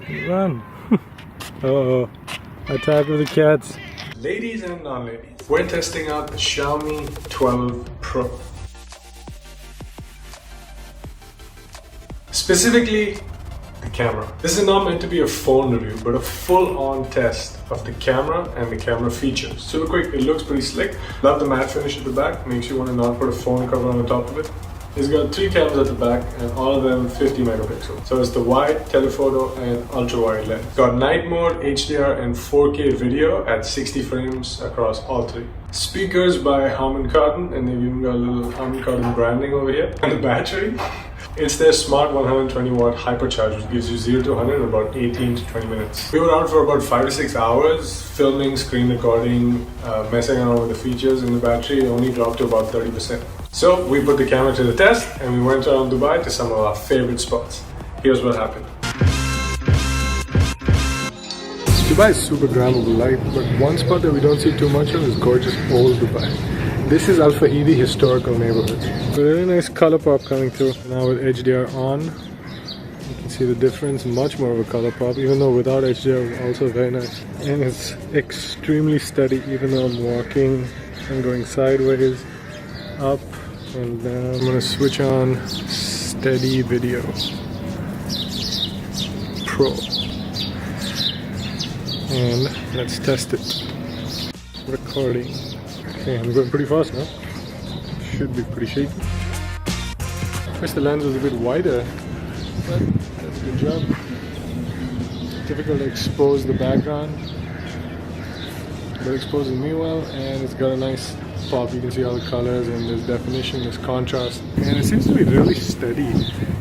Run. Uh-oh. Attack of the cats. Ladies and non-ladies, we're testing out the Xiaomi 12 Pro. Specifically, the camera. This is not meant to be a phone review, but a full-on test of the camera and the camera features. Super quick, it looks pretty slick. Love the matte finish at the back, makes you want to not put a phone cover on the top of it. It's got 3 cameras at the back and all of them 50 megapixels. So it's the wide, telephoto and ultra wide lens. Got night mode, HDR and 4K video at 60 frames across all 3. Speakers by Harman Kardon, and they've even got a little Harman Kardon branding over here. And the battery, it's their smart 120 watt hypercharge, which gives you 0 to 100 in about 18 to 20 minutes. We were out for about 5 to 6 hours, filming, screen recording, messing around with the features, and the battery only dropped to about 30%. So we put the camera to the test and we went around Dubai to some of our favorite spots. Here's what happened. Dubai is super grand with the light, but one spot that we don't see too much of is gorgeous old Dubai. This is Al Fahidi historical neighborhood. Really nice color pop coming through. Now with HDR on, you can see the difference, much more of a color pop, even though without HDR it's also very nice. And it's extremely steady, even though I'm walking and going sideways, up and down. I'm gonna switch on steady video. Pro. And let's test it. Recording. Okay, I'm going pretty fast now. Should be pretty shaky. Wish the lens was a bit wider, but that's a good job. Difficult to expose the background, but it exposes me well, and it's got a nice pop. You can see all the colors and there's definition, there's contrast, and it seems to be really steady.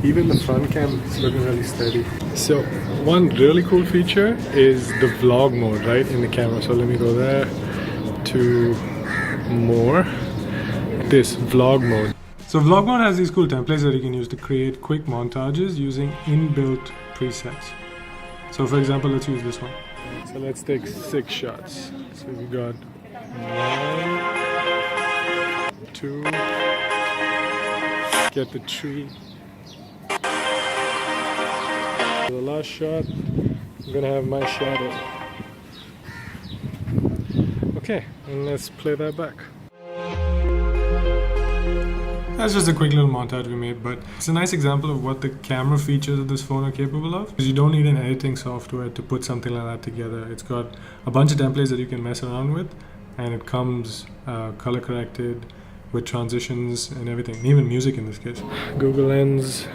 Even the front cam is looking really steady. So one really cool feature is the vlog mode right in the camera. So let me go there to more. This vlog mode. So vlog mode has these cool templates that you can use to create quick montages using inbuilt presets. So for example, let's use this one. So let's take 6 shots. So we got 1, 2, get the tree. For the last shot, I'm gonna have my shadow. Okay, and let's play that back. That's just a quick little montage we made, but it's a nice example of what the camera features of this phone are capable of. Because you don't need an editing software to put something like that together. It's got a bunch of templates that you can mess around with, and it comes color corrected with transitions and everything, even music in this case. Google Lens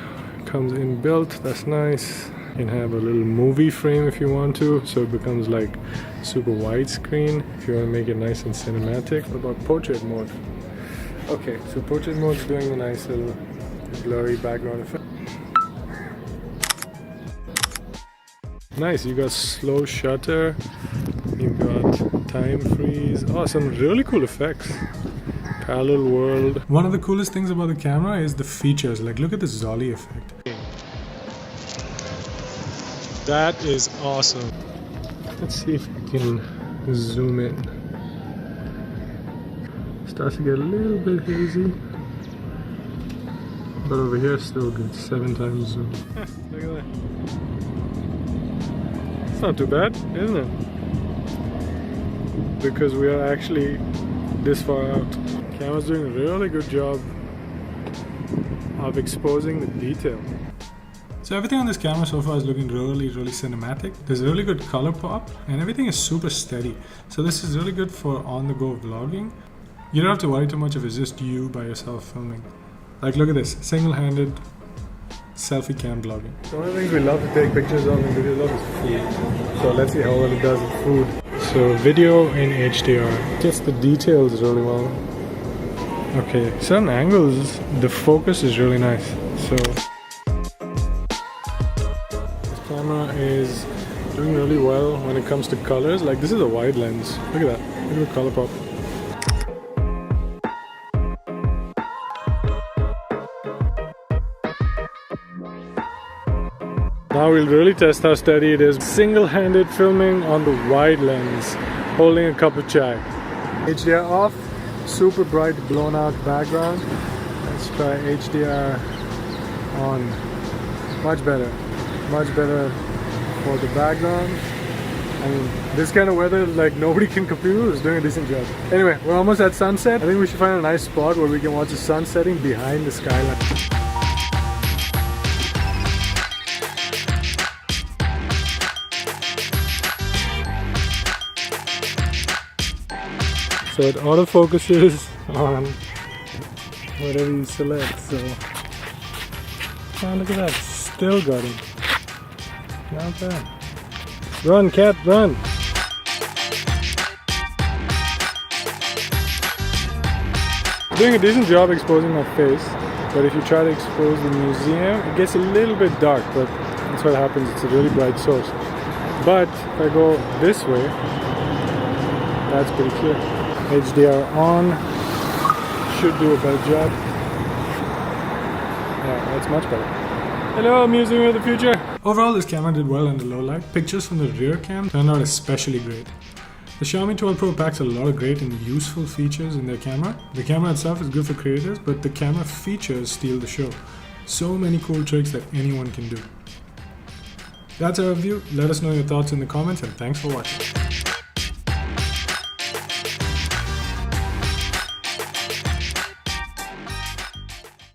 comes inbuilt, that's nice. You can have a little movie frame if you want to, so it becomes like super widescreen if you want to make it nice and cinematic. What about portrait mode? Okay, so portrait mode is doing a nice little blurry background effect. Nice, you got slow shutter, you've got time freeze. Oh, some really cool effects. Parallel world. One of the coolest things about the camera is the features. Like, look at the Zolly effect. That is awesome. Let's see if we can zoom in. Starts to get a little bit hazy, but over here still good. 7 times zoom. Look at that. It's not too bad, isn't it? Because we are actually this far out. Camera's doing a really good job of exposing the detail. So everything on this camera so far is looking really cinematic. There's a really good color pop and everything is super steady. So this is really good for on-the-go vlogging. You don't have to worry too much if it's just you by yourself filming. Like, look at this, single-handed selfie cam vlogging. One of the things we love to take pictures of and videos of is food. So let's see how well it does with food. So video in HDR. Gets the details really well. Okay, certain angles, the focus is really nice. So camera is doing really well when it comes to colors. Like, this is a wide lens. Look at that. Look at the color pop. Now we'll really test how steady it is. Single-handed filming on the wide lens, holding a cup of chai. HDR off, super bright blown out background. Let's try HDR on. Much better for the background. I mean, this kind of weather, like nobody can compute. It's doing a decent job. Anyway, we're almost at sunset. I think we should find a nice spot where we can watch the sun setting behind the skyline. So it autofocuses on whatever you select. So, oh, look at that, still got him. Not bad. Run, cat, run! Doing a decent job exposing my face, but if you try to expose the museum, it gets a little bit dark, but that's what happens. It's a really bright source. But if I go this way, that's pretty clear. HDR on, should do a better job. Yeah, that's much better. Hello, Museum of the Future! Overall, this camera did well under low light. Pictures from the rear cam turned out especially great. The Xiaomi 12 Pro packs a lot of great and useful features in their camera. The camera itself is good for creators, but the camera features steal the show. So many cool tricks that anyone can do. That's our review. Let us know your thoughts in the comments, and thanks for watching.